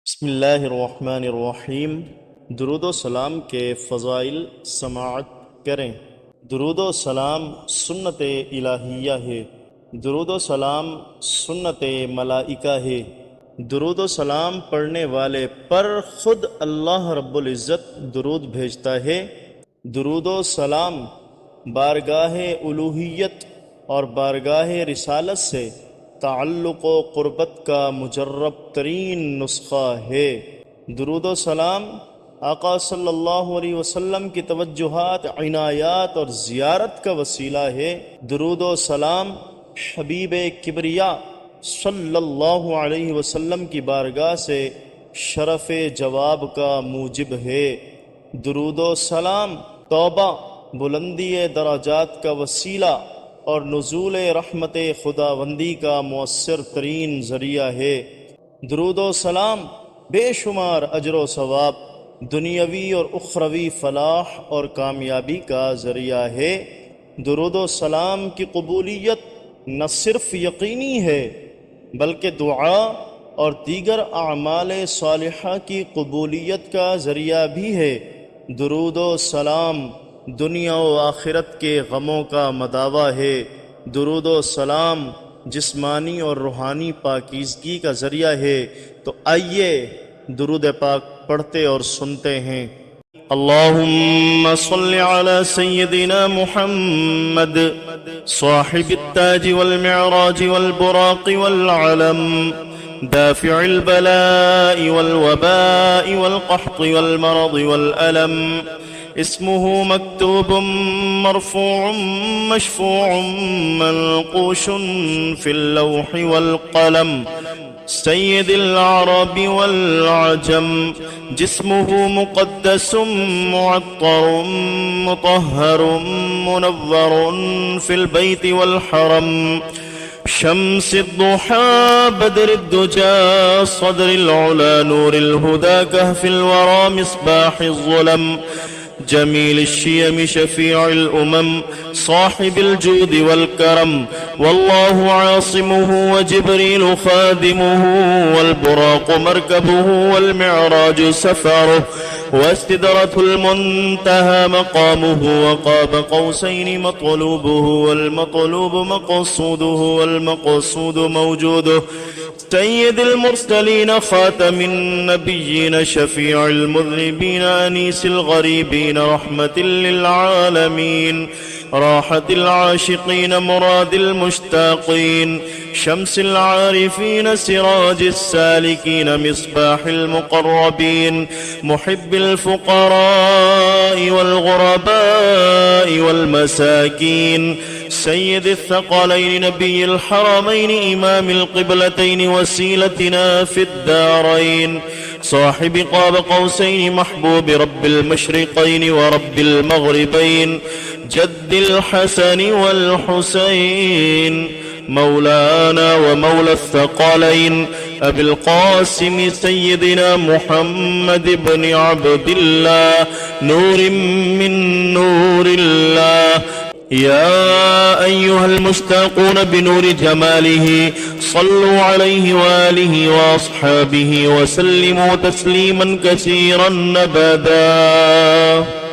بسم اللہ الرحمن الرحیم۔ درود و سلام کے فضائل سماعت کریں۔ درود و سلام سنت الہیہ ہے، درود و سلام سنت ملائکہ ہے۔ درود و سلام پڑھنے والے پر خود اللہ رب العزت درود بھیجتا ہے۔ درود و سلام بارگاہ الوہیت اور بارگاہ رسالت سے تعلق و قربت کا مجرب ترین نسخہ ہے۔ درود و سلام آقا صلی اللہ علیہ وسلم کی توجہات، عنایات اور زیارت کا وسیلہ ہے۔ درود و سلام حبیب کبریا صلی اللہ علیہ وسلم کی بارگاہ سے شرف جواب کا موجب ہے۔ درود و سلام توبہ، بلندی درجات کا وسیلہ اور نزول رحمت خداوندی کا مؤثر ترین ذریعہ ہے۔ درود و سلام بے شمار اجر و ثواب، دنیاوی اور اخروی فلاح اور کامیابی کا ذریعہ ہے۔ درود و سلام کی قبولیت نہ صرف یقینی ہے بلکہ دعا اور دیگر اعمال صالحہ کی قبولیت کا ذریعہ بھی ہے۔ درود و سلام دنیا و آخرت کے غموں کا مداوع ہے۔ درود و سلام جسمانی اور روحانی پاکیزگی کا ذریعہ ہے۔ تو آئیے درود پاک پڑھتے اور سنتے ہیں۔ اللہم صل علی سیدنا محمد صاحب التاج والمعراج والبراق والعلم دافع البلاء والوباء والقحط والمرض والألم اسمه مكتوب مرفوع مشفوع منقوش في اللوح والقلم سيد العرب والعجم جسمه مقدس معطر مطهر منور في البيت والحرم شمس الضحى بدر الدجى صدر العلا نور الهدى كهف الورى مصباح الظلم جميل الشيم شفيع الأمم صاحب الجود والكرم والله عاصمه وجبريل خادمه والبراق مركبه والمعراج سفره واستدرة المنتهى مقامه وقاب قوسين مطلوبه والمطلوب مقصوده والمقصود موجوده سيد المرسلين خاتم النبيين شفيع المذنبين أنيس الغريبين رحمة للعالمين راحة العاشقين مراد المشتاقين شمس العارفين سراج السالكين مصباح المقربين محب الفقراء والغرباء والمساكين سيد الثقلين نبي الحرمين إمام القبلتين وسيلتنا في الدارين صاحب قاب قوسين محبوب رب المشرقين ورب المغربين جد الحسن والحسين مولانا ومولى الثقلين أبي القاسم سيدنا محمد بن عبد الله نور من نور الله يا أيها المشتاقون بنور جماله صلوا عليه وآله وأصحابه وسلموا تسليما كثيرا أبدا.